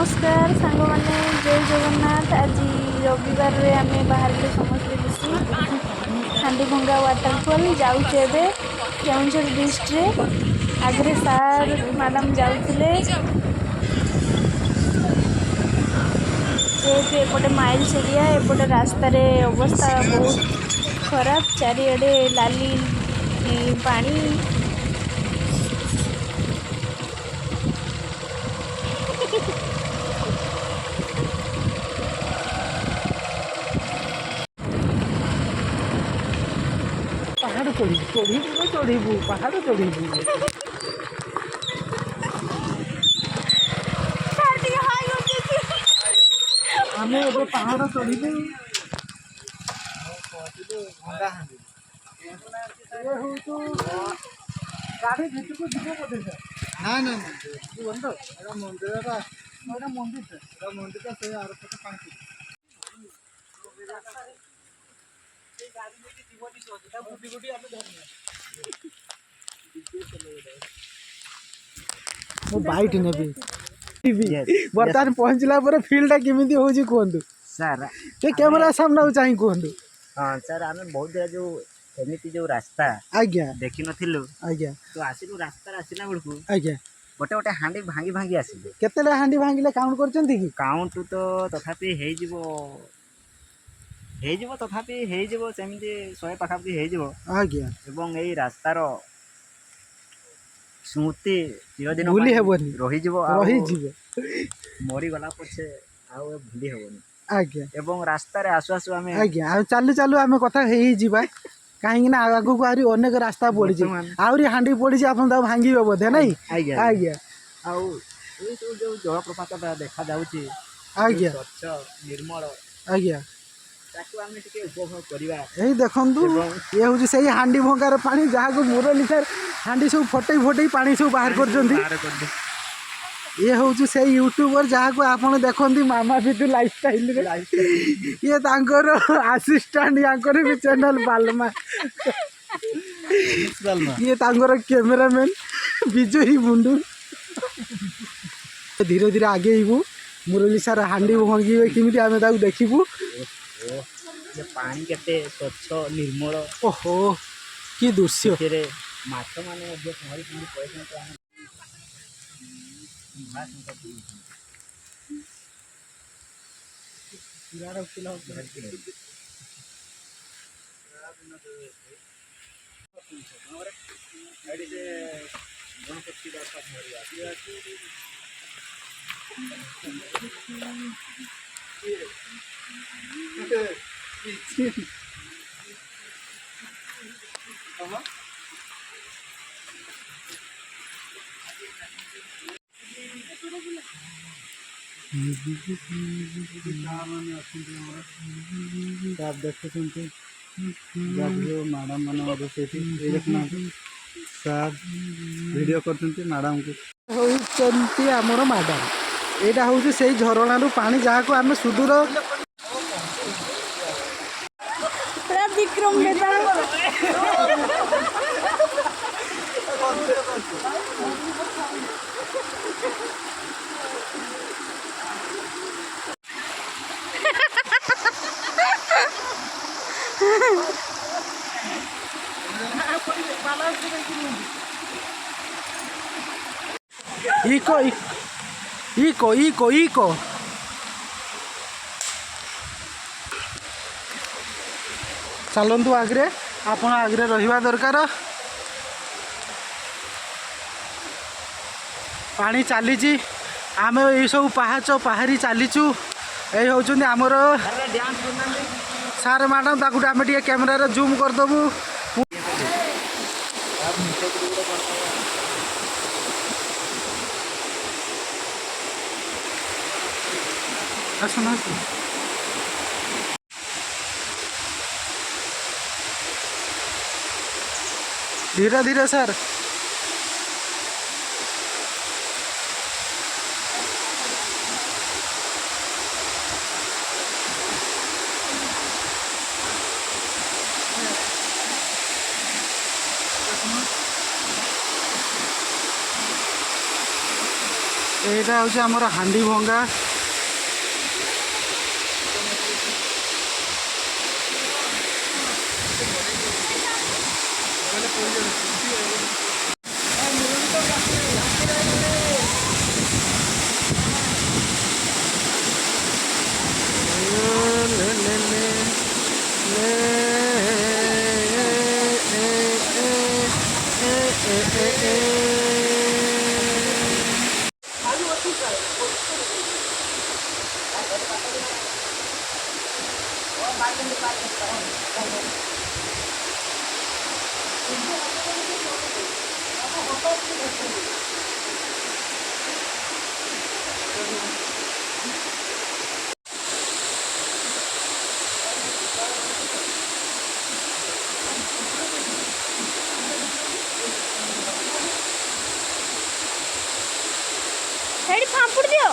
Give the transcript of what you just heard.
नमस्कार सांग मैंने जय जगन्नाथ। आज रविवार रे आम बाहर समस्ते मिसी हांडीभंगा वाटरफॉल जाऊे केउझर डिस्ट्रिक्ट आगे सार मैडम जाऊले जेहेतु एपटे माइल्स एरिया एपटे रास्तार अवस्था बहुत खराब चारिड़े लाली पानी पहाड़ चढ़ू पहाड़ चढ़ू आम ए पहाड़ चढ़ू गाड़ी भितर को जीव बोधे सर ना मंदिर मंदिर से आर पटे पानी बैठ नेबी बर्तमान पहुँचला फिल्ड केमी हो कहतु सर ते कैमरा सामना चाहिए कहतु हाँ सर आम बहुत जो एमती जो रास्ता आज्ञा देखी नथिलु आज्ञा तो आसिलु रास्ता आसिला बेलू आज्ञा गोटे गोटे हांडी भांगी भांगी आसिले केते हांडी भांगिले काउंट करछंती कि काउंट तो तथापि हेजिवो तथापि हेजिवो सेमती 100 पाखापी हेजिवो आज्ञा एवं एई रास्तार स्मृति चिरदिन भूली हेबनी रही मरी गला पछे आउ भूली हेबनी आज्ञा एवं रास्तार आसु आसु आमे आज्ञा आ चालू चालू आमे कथा हेई जीवा कहीं ना आगु को आरी अनेक रास्ता पड़ी आहरी हांडी पड़ी आप भांगे बोधे नहीं आज्ञा आज्ञा आउ ए जो जलप्रपात देखा जाउची आज्ञा स्वच्छ निर्मल आज्ञा ताकू आमे टिके उपभोग करिबा यही देखंतु ये हूँ से हांडी भंगार पानी जहाँ को मुरली सर हांडी सब फटई फटई पानी सब बाहर कर ये हूँ से यूट्यूबर जहाँ को आप देखते मामा बिटू लाइफस्टाइल ये तांकर असिस्टेंट यांकर भी चैनल बालमा ये तांकर कैमरामैन बिजू ही मुंडू धीरे धीरे आगे हिबू मुरली सर हांडी भांगे किमिति आमे ताकू देखिबू ये पानी केते स्वच्छ निर्मल ओहो की दृश्य रे माछ माने जे पहरी पहरी पयसन तो आमे भात में किरारा किलो गाड़ी से गणपति रास्ता मरिया आप देखते जो मैडम मैंने देखना सार वीडियो करते मैडम को होती आमर मैडम यहाँ हूँ से झरणार पानी जहाँ को आम सुदूर Vikram echo echo echo echo चलतु आगे आप आगे रहा दरकार पानी चली आम ये सब पाहाच पहाड़ी चलीचु ये हूँ आमर सार मैडम ताकू आम टे कैमेरा जूम करदेबू आसना धीरे धीरे सर ଏଇଟା ହେଉଛି ଆମର ହାଣ୍ଡି ଭଙ୍ଗା। ସେଇଠି ଫାମ୍ପୁଡ଼ି ଦିଅ।